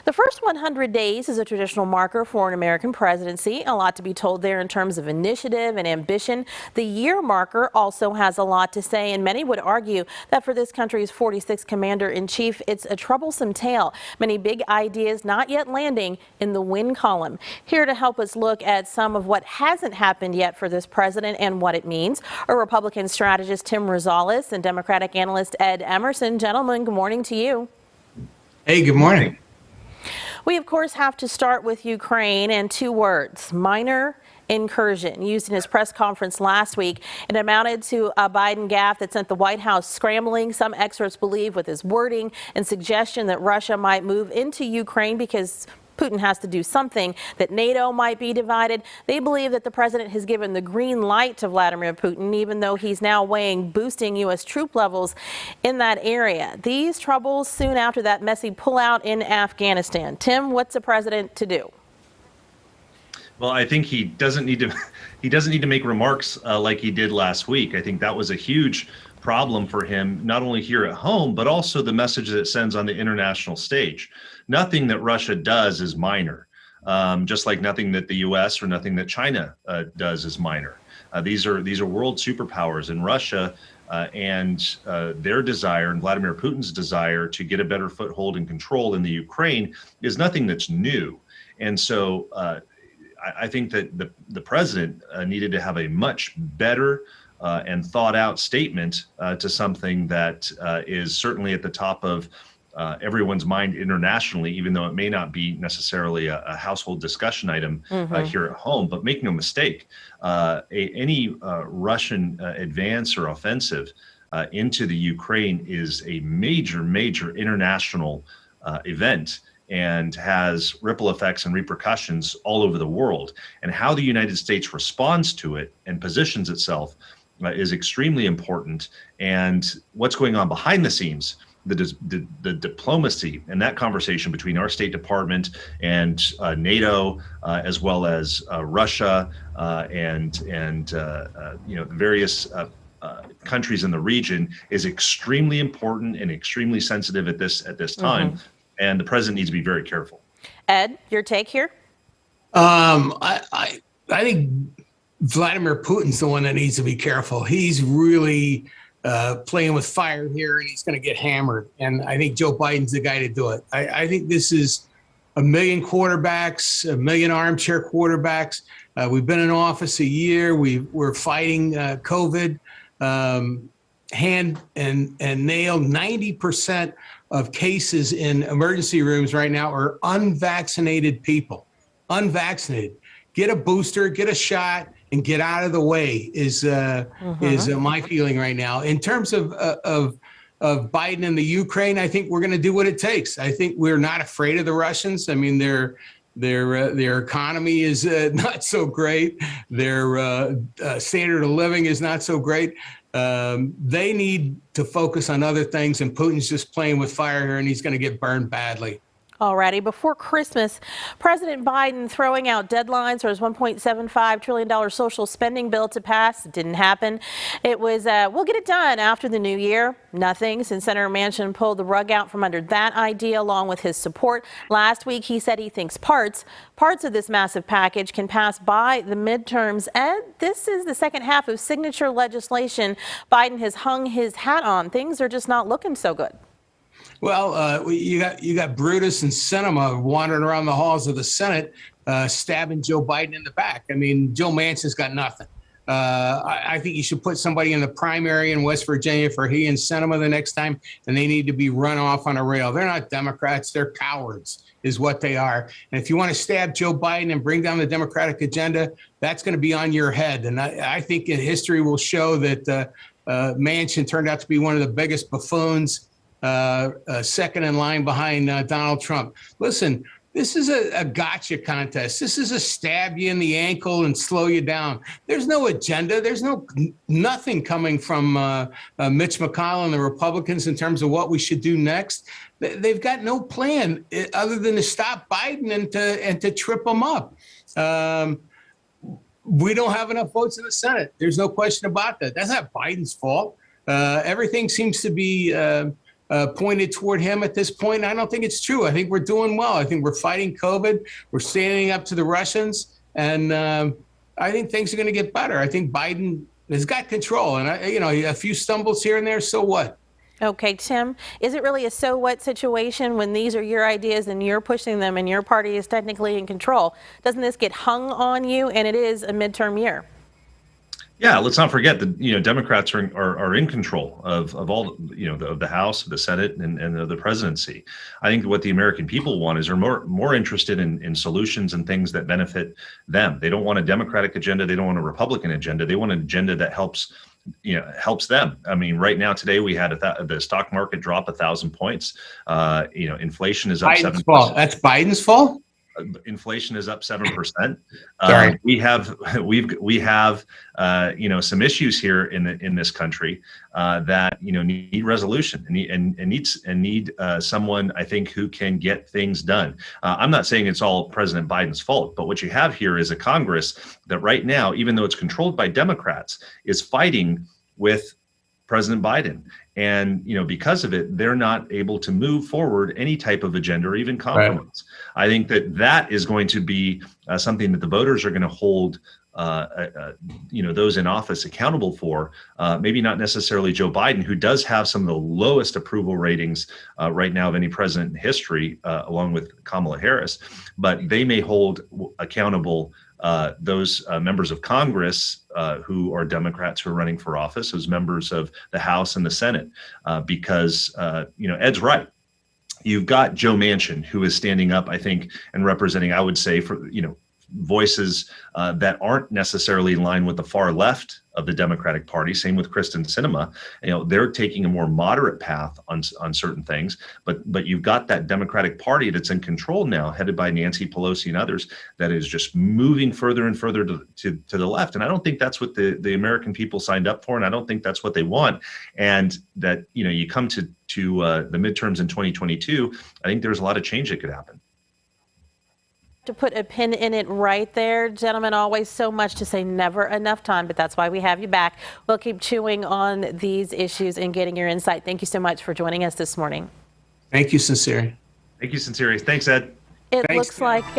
The first 100 days is a traditional marker for an American presidency. A lot to be told there in terms of initiative and ambition. The year marker also has a lot to say, and many would argue that for this country's 46th commander-in-chief, it's a troublesome tale. Many big ideas not yet landing in the win column. Here to help us look at some of what hasn't happened yet for this president and what it means are Republican strategist Tim Rosales and Democratic analyst Ed Emerson. Gentlemen, good morning to you. Hey, good morning. We, of course, have to start with Ukraine and two words: minor incursion. Used in his press conference last week, it amounted to a Biden gaffe that sent the White House scrambling. Some experts believe with his wording and suggestion that Russia might move into Ukraine because Putin has to do something, that NATO might be divided. They believe that the president has given the green light to Vladimir Putin, even though he's now weighing boosting U.S. troop levels in that area. These troubles soon after that messy pullout in Afghanistan. Tim, what's the president to do? Well, I think he doesn't need to make remarks like he did last week. I think that was a huge problem for him, not only here at home, but also the message that it sends on the international stage. Nothing that Russia does is minor, just like nothing that the U.S. or nothing that China does is minor. These are world superpowers, and Russia and their desire, and Vladimir Putin's desire to get a better foothold and control in the Ukraine is nothing that's new. And so I think that the president needed to have a much better and thought out statement to something that is certainly at the top of everyone's mind internationally, even though it may not be necessarily a household discussion item here at home. But make no mistake, any Russian advance or offensive into the Ukraine is a major international event, and has ripple effects and repercussions all over the world. And how the United States responds to it and positions itself is extremely important. And what's going on behind the scenes, the diplomacy and that conversation between our State Department and NATO, as well as Russia and various countries in the region, is extremely important and extremely sensitive at this time. And the president needs to be very careful. Ed, your take here? I think Vladimir Putin's the one that needs to be careful. He's really playing with fire here, and he's going to get hammered. And I think Joe Biden's the guy to do it. I think this is a million quarterbacks, a million armchair quarterbacks. We've been in office a year. We're fighting COVID hand and nail. 90% of cases in emergency rooms right now are unvaccinated people. Unvaccinated. Get a booster, get a shot, and get out of the way is my feeling right now. In terms of Biden and the Ukraine, I think we're going to do what it takes. I think we're not afraid of the Russians. I mean, their economy is not so great. Their standard of living is not so great. They need to focus on other things, and Putin's just playing with fire here, and he's going to get burned badly. Alrighty, before Christmas, President Biden throwing out deadlines for his $1.75 trillion social spending bill to pass. It didn't happen. It was, we'll get it done after the new year. Nothing, since Senator Manchin pulled the rug out from under that idea along with his support. Last week, he said he thinks parts of this massive package can pass by the midterms. Ed, this is the second half of signature legislation Biden has hung his hat on. Things are just not looking so good. Well, you got Brutus and Sinema wandering around the halls of the Senate, stabbing Joe Biden in the back. I mean, Joe Manchin's got nothing. I think you should put somebody in the primary in West Virginia for he and Sinema the next time, and they need to be run off on a rail. They're not Democrats. They're cowards is what they are. And if you want to stab Joe Biden and bring down the Democratic agenda, that's going to be on your head. And I think history will show that Manchin turned out to be one of the biggest buffoons, second in line behind Donald Trump. Listen, this is a gotcha contest. This is a stab you in the ankle and slow you down. There's no agenda. There's nothing coming from Mitch McConnell and the Republicans in terms of what we should do next. They've got no plan other than to stop Biden and to trip him up. We don't have enough votes in the Senate. There's no question about that. That's not Biden's fault. Everything seems to be pointed toward him at this point. I don't think it's true. I think we're doing well. I think we're fighting COVID. We're standing up to the Russians, and I think things are going to get better. I think Biden has got control, and a few stumbles here and there. So what? Okay, Tim, is it really a so what situation when these are your ideas and you're pushing them and your party is technically in control? Doesn't this get hung on you, and it is a midterm year? Yeah, let's not forget that Democrats are in control of all of the House, the Senate, and of the presidency. I think what the American people want is they're more interested in solutions and things that benefit them. They don't want a Democratic agenda. They don't want a Republican agenda. They want an agenda that helps them. I mean, right now today we had the stock market drop 1,000 points. Inflation is up 7%. Fault. That's Biden's fault. Inflation is up 7%. Sorry. We have some issues here in this country that need resolution and need someone, I think, who can get things done. I'm not saying it's all President Biden's fault, but what you have here is a Congress that right now, even though it's controlled by Democrats, is fighting with President Biden. And, because of it, they're not able to move forward any type of agenda or even compromise. Right. I think that is going to be something that the voters are going to hold, those in office accountable for. Maybe not necessarily Joe Biden, who does have some of the lowest approval ratings right now of any president in history, along with Kamala Harris, but they may hold accountable those members of Congress who are Democrats who are running for office, as members of the House and the Senate, because Ed's right. You've got Joe Manchin, who is standing up, I think, and representing, I would say, for voices that aren't necessarily in line with the far left of the Democratic Party. Same with Kristen Sinema. They're taking a more moderate path on certain things, but you've got that Democratic Party that's in control now, headed by Nancy Pelosi and others, that is just moving further and further to the left. And I don't think that's what the American people signed up for, and I don't think that's what they want. And that you come to the midterms in 2022, I think there's a lot of change that could happen. To put a pin in it right there, gentlemen. Always so much to say, never enough time, but that's why we have you back. We'll keep chewing on these issues and getting your insight. Thank you so much for joining us this morning. Thank you, Sincere. Thank you, Sincere. Thanks, Ed. It Thanks, looks like